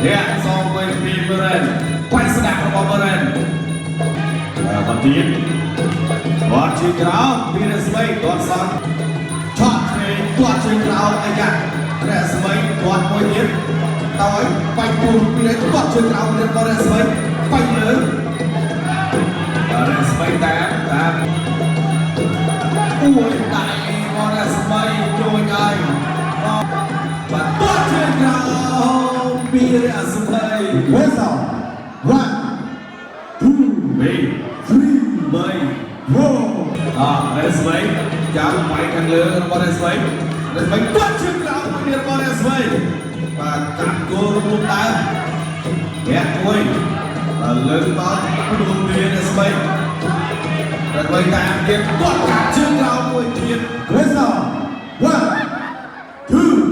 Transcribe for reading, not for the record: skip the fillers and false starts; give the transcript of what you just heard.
អ្នកសងវិញពីបរិនបាយស្ដាប់របស់បរិនបន្ទាបបាត់ជាក្រោមពីរស្មីគាត់សងឆក់ឆ្វេងគាត់ជាក្រោមអាយ៉ារស្មីគាត់មួយទៀតតើបាញ់ពូពីរគាត់ជាក្រោមទៀតបរិនស្មីបាញ់លើរស្មីតាមអួយដៃបរិនស្មីជួយឲ្យបាត់គាត់ជាក្រោមពីរស្មី Whistle. 1, 2, 3, 4. រស្មីចាំបាយខាងលើរបស់រស្មីគាត់ជើងក្រោមពីរបស់រស្មីបាទកាត់គោរំដើមអ្នកមួយលើកមកព្រមពីរស្មីតាមទៀតគាត់កាត់ជើងក្រោមមួយទៀត Whistle. 1, 2,